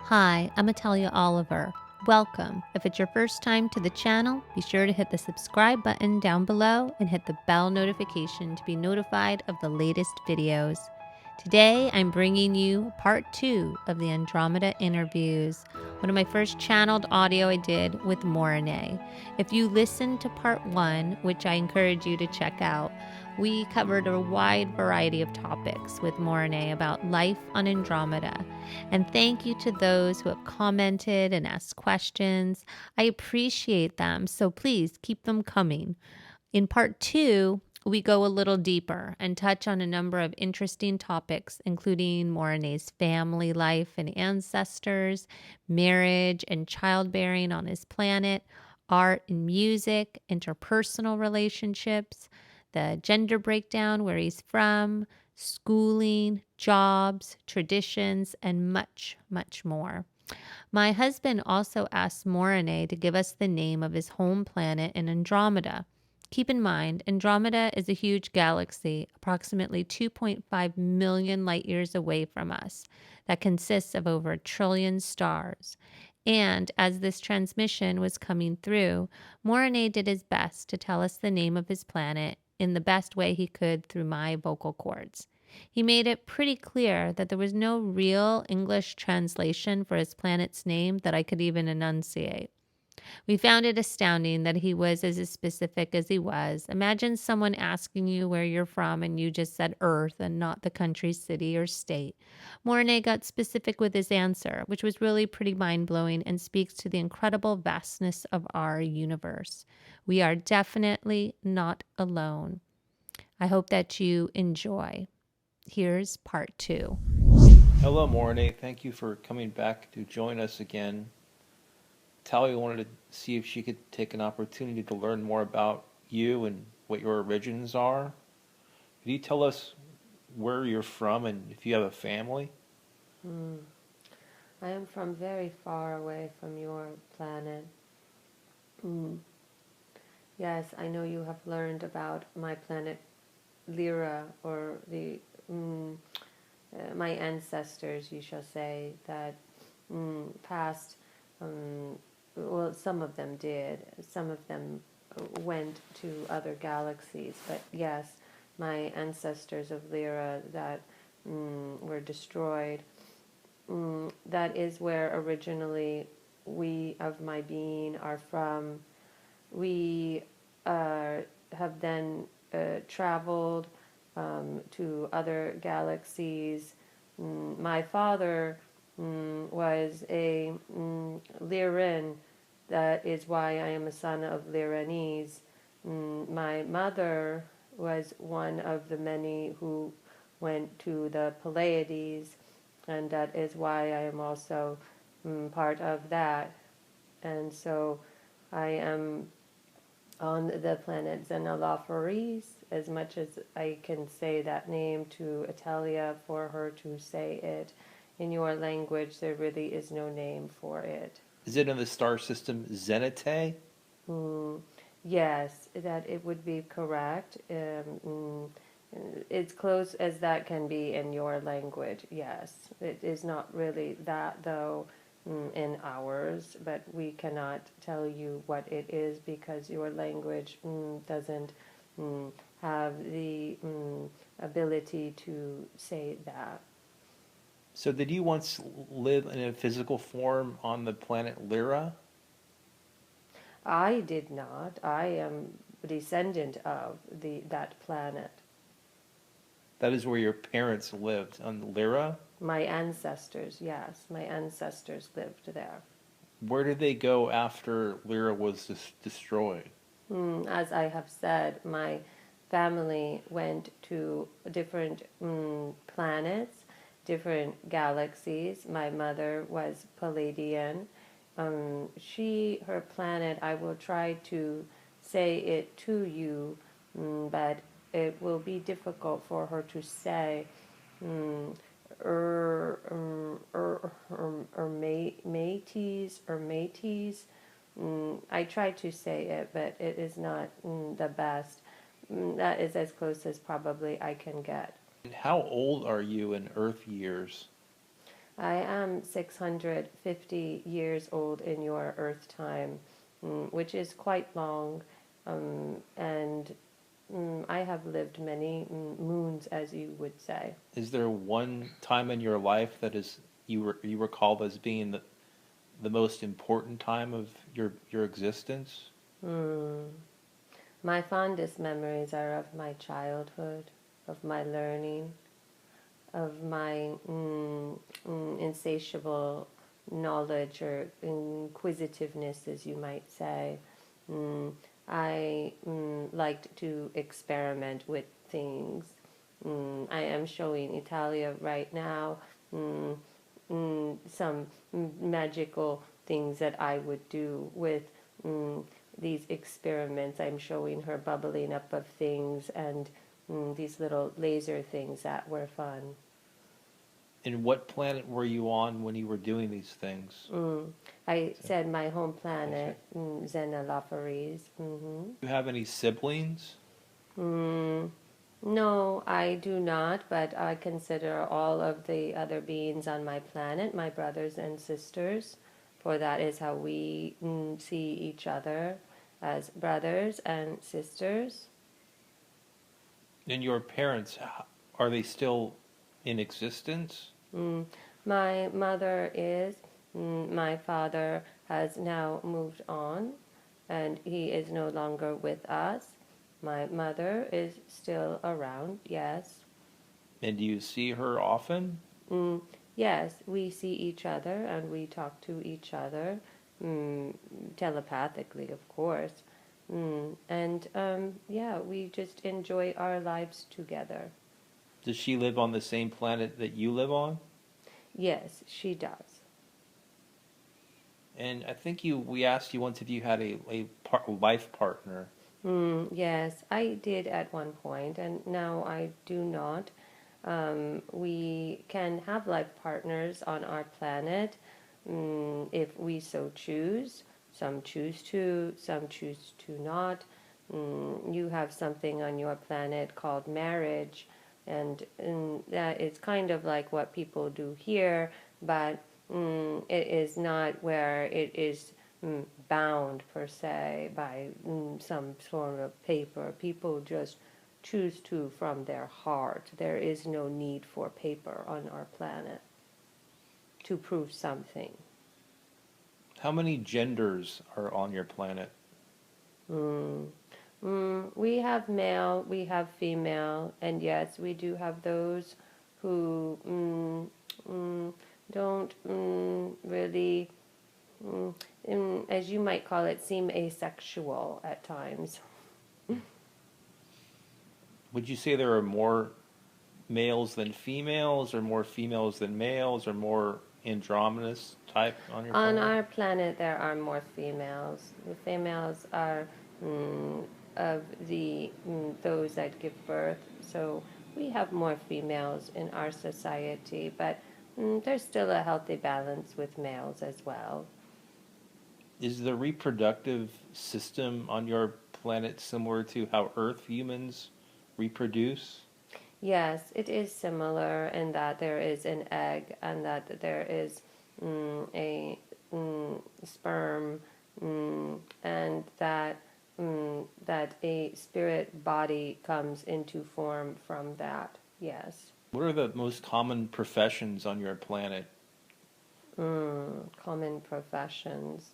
Hi, I'm Italia Oliver. Welcome. If it's your first time to the channel, be sure to hit the subscribe button down below and hit the bell notification to be notified of the latest videos. Today, I'm bringing you part 2 of the Andromeda interviews, one of my first channeled audio I did with Morenae. If you listened to part 1, which I encourage you to check out, we covered a wide variety of topics with Morenae about life on Andromeda. And thank you to those who have commented and asked questions. I appreciate them, so please keep them coming. In part 2, we go a little deeper and touch on a number of interesting topics, including Morenae's family life and ancestors, marriage and childbearing on his planet, art and music, interpersonal relationships, the gender breakdown, where he's from, schooling, jobs, traditions, and much, much more. My husband also asked Morenae to give us the name of his home planet in Andromeda. Keep in mind, Andromeda is a huge galaxy, approximately 2.5 million light years away from us, that consists of over 1 trillion stars. And as this transmission was coming through, Morenae did his best to tell us the name of his planet in the best way he could through my vocal cords. He made it pretty clear that there was no real English translation for his planet's name that I could even enunciate. We found it astounding that he was as specific as he was. Imagine someone asking you where you're from and you just said Earth and not the country, city, or state. Morenae got specific with his answer, which was really pretty mind-blowing and speaks to the incredible vastness of our universe. We are definitely not alone. I hope that you enjoy. Here's part 2. Hello, Morenae. Thank you for coming back to join us again. Talia wanted to see if she could take an opportunity to learn more about you and what your origins are. Could you tell us where you're from and if you have a family? I am from very far away from your planet. Yes, I know you have learned about my planet Lyra, or my ancestors, you shall say, that passed. Well, some of them did. Some of them went to other galaxies. But yes, my ancestors of Lyra that were destroyed. That is where originally we of my being are from. We have then traveled to other galaxies. My father was a LYRAN. That is why I am a son of LYRANese. My mother was one of the many who went to the Pleiades, and that is why I am also part of that. And so I am on the planet Xenolophories, as much as I can say that name to Italia for her to say it. In your language, there really is no name for it. Is it in the star system Zenitae? Yes, that it would be correct. It's close as that can be in your language, yes. It is not really that, though, in ours, but we cannot tell you what it is because your language doesn't have the ability to say that. So did you once live in a physical form on the planet Lyra? I did not. I am descendant of that planet. That is where your parents lived, on Lyra? My ancestors, yes, my ancestors lived there. Where did they go after Lyra was destroyed? As I have said, my family went to different planets, different galaxies. My mother was Palladian. Her planet, I will try to say it to you, but it will be difficult for her to say. Métis. I try to say it, but it is not the best. That is as close as probably I can get. And how old are you in Earth years? I am 650 years old in your Earth time, which is quite long, and I have lived many moons, as you would say. Is there one time in your life that is you recall as being the most important time of your existence? My fondest memories are of my childhood, of my learning, of my insatiable knowledge or inquisitiveness, as you might say. I liked to experiment with things. I am showing Italia right now some magical things that I would do with these experiments. I'm showing her bubbling up of things and these little laser things that were fun. And what planet were you on when you were doing these things? I said my home planet, Xenolophories. Do you have any siblings? No, I do not, but I consider all of the other beings on my planet my brothers and sisters, for that is how we see each other, as brothers and sisters. And your parents, are they still in existence? My mother is, my father has now moved on, and he is no longer with us. My mother is still around, yes. And do you see her often? Yes, we see each other and we talk to each other, telepathically, of course. Yeah, we just enjoy our lives together. Does she live on the same planet that you live on? Yes, she does. And I think we asked you once if you had a life partner. Yes, I did at one point, and now I do not. We can have life partners on our planet if we so choose. Some choose to, some choose to not. You have something on your planet called marriage, and that is kind of like what people do here, but it is not where it is bound per se by some sort of paper. People just choose to from their heart. There is no need for paper on our planet to prove something. How many genders are on your planet? We have male, we have female, and yes, we do have those who don't really, as you might call it, seem asexual at times. Would you say there are more males than females, or more females than males, or more androgynous type on your On planet? our planet, there are more females. The females are of the those that give birth, so we have more females in our society, but there's still a healthy balance with males as well. Is the reproductive system on your planet similar to how Earth humans reproduce? Yes, it is similar in that there is an egg and that there is a sperm, and that that a spirit body comes into form from that. Yes. What are the most common professions on your planet? Common professions.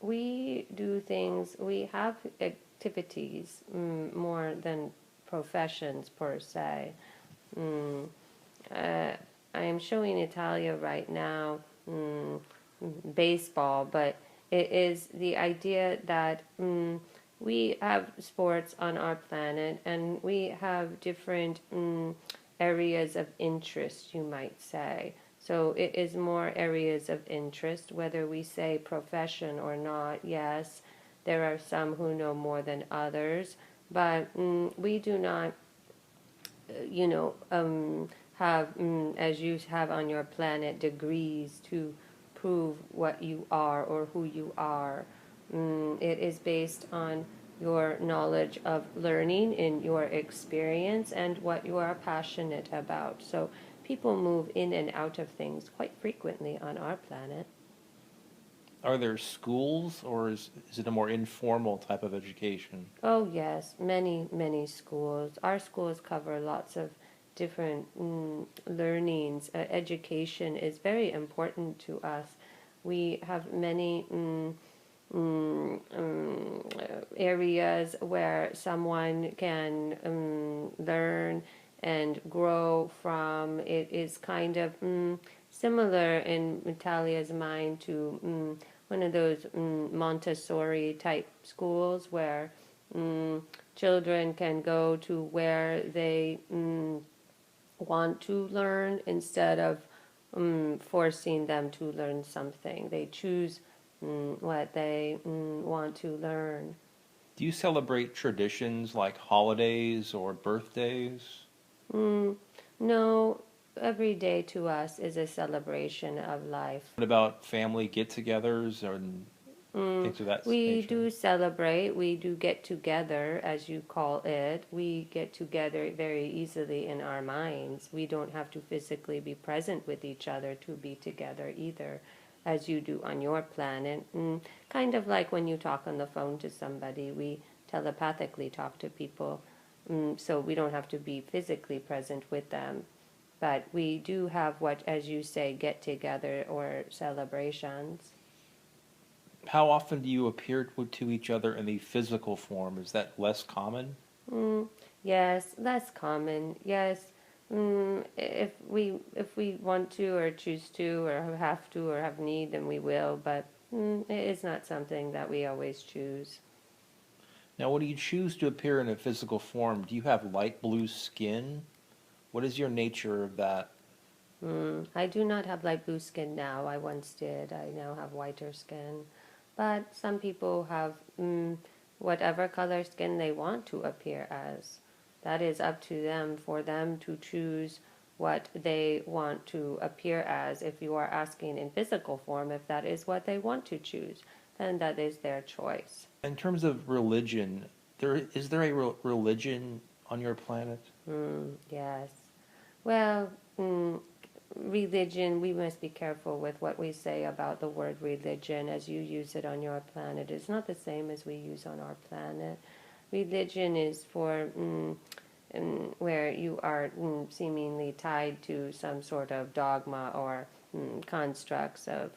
We do things. We have activities more than professions per se. I am showing Italia right now baseball, but it is the idea that we have sports on our planet and we have different areas of interest, you might say. So it is more areas of interest, whether we say profession or not. Yes, there are some who know more than others, but we do not, have, as you have on your planet, degrees to prove what you are or who you are. It is based on your knowledge of learning in your experience and what you are passionate about. So people move in and out of things quite frequently on our planet. Are there schools, or is it a more informal type of education? Oh, yes, many, many schools. Our schools cover lots of different learnings. Education is very important to us. We have many areas where someone can learn and grow from. It is kind of similar in Italia's mind to one of those Montessori type schools where children can go to where they want to learn instead of forcing them to learn something. They choose what they want to learn. Do you celebrate traditions like holidays or birthdays? No, every day to us is a celebration of life. What about family get-togethers and things of that We nature? do celebrate, we do get together, as you call it. We get together very easily in our minds. We don't have to physically be present with each other to be together either, as you do on your planet. Kind of like when you talk on the phone to somebody, we telepathically talk to people, so we don't have to be physically present with them. But we do have what, as you say, get together or celebrations. How often do you appear to each other in the physical form? Is that less common? Yes, less common. Yes, if we want to or choose to or have to or have need, then we will. But it is not something that we always choose. Now, when you choose to appear in a physical form, do you have light blue skin? What is your nature of that? I do not have light blue skin now. I once did. I now have whiter skin. But some people have whatever color skin they want to appear as. That is up to them, for them to choose what they want to appear as. If you are asking in physical form, if that is what they want to choose, then that is their choice. In terms of religion, is there a religion on your planet? Yes. Well, religion, we must be careful with what we say about the word religion as you use it on your planet. It's not the same as we use on our planet. Religion is for where you are seemingly tied to some sort of dogma or constructs of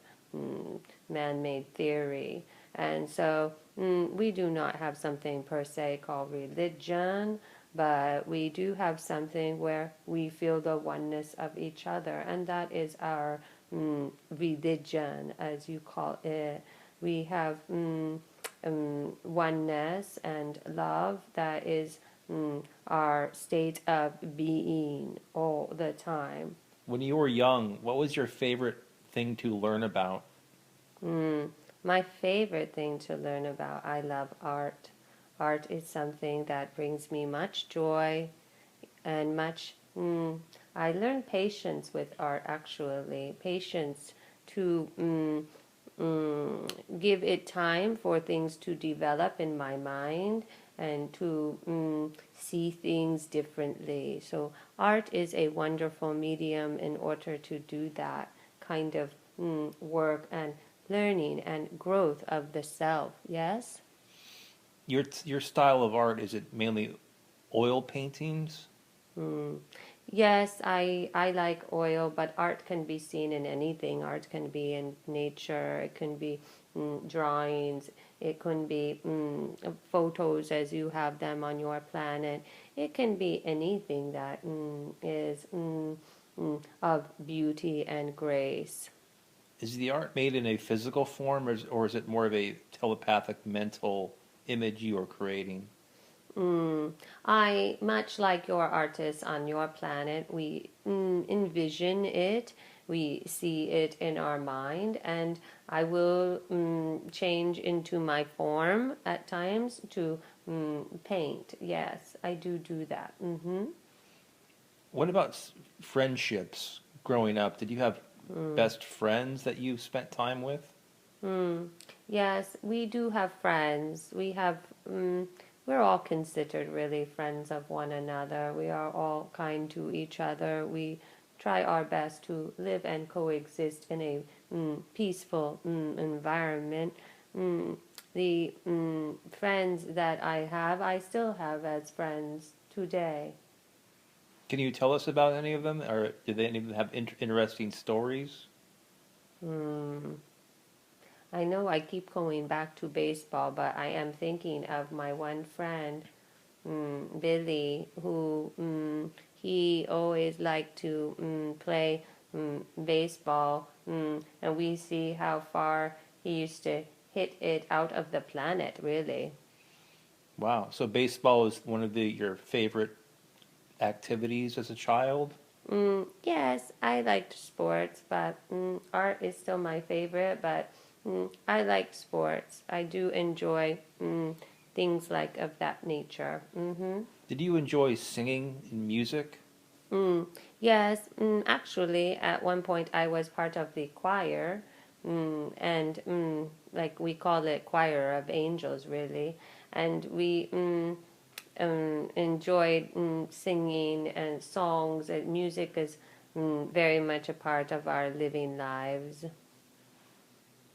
man-made theory. And so we do not have something per se called religion, but we do have something where we feel the oneness of each other, and that is our religion, as you call it. We have oneness and love that is our state of being all the time. When you were young, what was your favorite thing to learn about? My favorite thing to learn about, I love art. Art is something that brings me much joy and much, I learn patience with art actually. Patience to give it time for things to develop in my mind and to see things differently. So art is a wonderful medium in order to do that kind of work and learning and growth of the self. Yes? Your style of art, is it mainly oil paintings? Yes, I like oil, but art can be seen in anything. Art can be in nature, it can be drawings, it can be photos as you have them on your planet. It can be anything that is of beauty and grace. Is the art made in a physical form, or is it more of a telepathic mental image you are creating? I, much like your artists on your planet, we envision it, we see it in our mind, and I will change into my form at times to paint. Yes, I do that. What about friendships growing up? Did you have best friends that you spent time with? Yes, we do have friends. We have, we're all considered really friends of one another. We are all kind to each other. We try our best to live and coexist in a peaceful environment. The friends that I still have as friends today. Can you tell us about any of them, or do they any of them have interesting stories? I know I keep going back to baseball, but I am thinking of my one friend, Billy, who he always liked to play baseball, and we see how far he used to hit it out of the planet, really. Wow. So baseball is one of your favorite activities as a child? Yes, I liked sports, but art is still my favorite, but I like sports. I do enjoy things like of that nature. Did you enjoy singing and music? Yes, actually, at one point I was part of the choir, and like we call it choir of angels, really, and we enjoyed singing and songs, and music is very much a part of our living lives.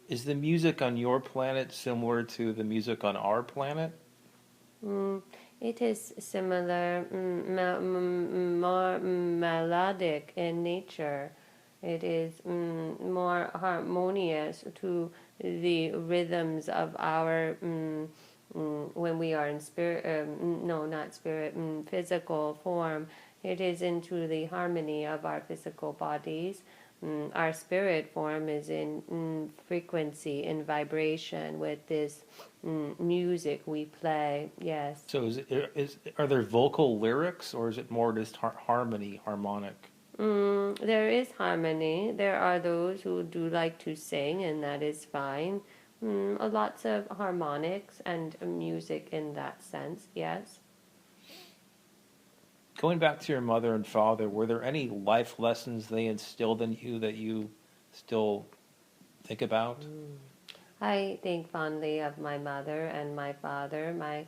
Is the music on your planet similar to the music on our planet? It is similar, more melodic in nature. It is more harmonious to the rhythms of our when we are in spirit. No, not spirit. Physical form. It is into the harmony of our physical bodies. Our spirit form is in frequency, in vibration with this music we play. Yes. So are there vocal lyrics, or is it more just harmony, harmonic? There is harmony. There are those who do like to sing, and that is fine. Lots of harmonics and music in that sense, yes. Going back to your mother and father, were there any life lessons they instilled in you that you still think about? I think fondly of my mother and my father. My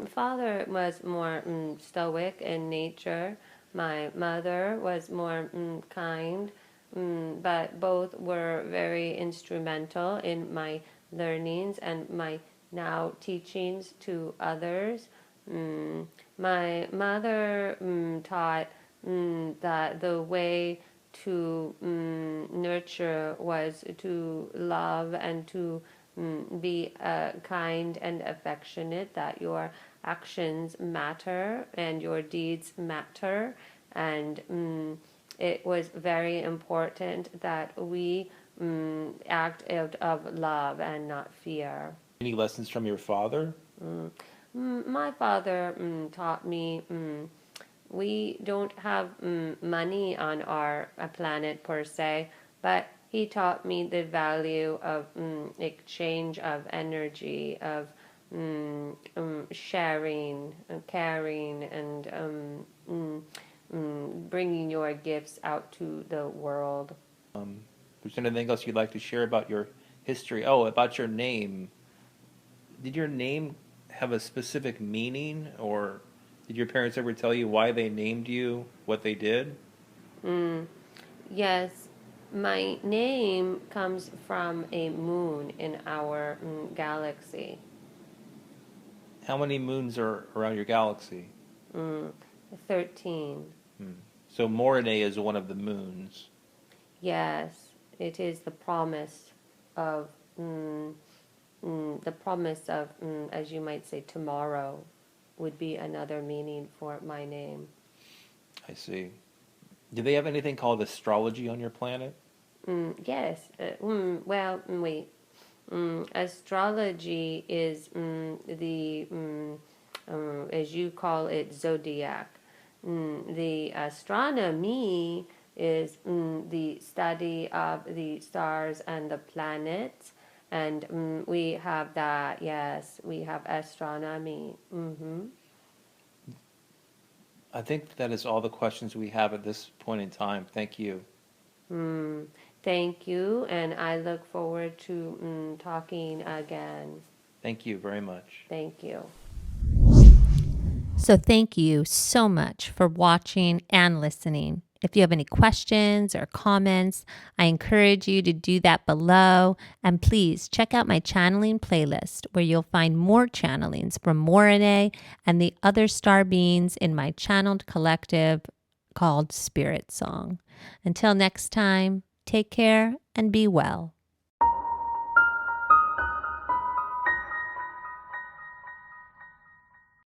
father was more stoic in nature. My mother was more kind, but both were very instrumental in my learnings and my now teachings to others. My mother taught that the way to nurture was to love and to be kind and affectionate, that your actions matter and your deeds matter. And it was very important that we act out of love and not fear. Any lessons from your father? My father taught me we don't have money on our planet per se, but he taught me the value of exchange of energy, of sharing, caring, and bringing your gifts out to the world. If there's anything else you'd like to share about your history? Oh, about your name. Did your name have a specific meaning, or did your parents ever tell you why they named you what they did? Yes, my name comes from a moon in our galaxy. How many moons are around your galaxy? 13. So Morenae is one of the moons. Yes, it is the promise of, as you might say, tomorrow would be another meaning for my name. I see. Do they have anything called astrology on your planet? Yes. Well, wait. Astrology is the, as you call it, zodiac. The astronomy is the study of the stars and the planets. And we have that, yes, we have astronomy. I think that is all the questions we have at this point in time. Thank you. Thank you, and I look forward to talking again. Thank you very much. Thank you. So thank you so much for watching and listening. If you have any questions or comments, I encourage you to do that below. And please check out my channeling playlist where you'll find more channelings from Morenae and the other star beings in my channeled collective called Spirit Song. Until next time, take care and be well.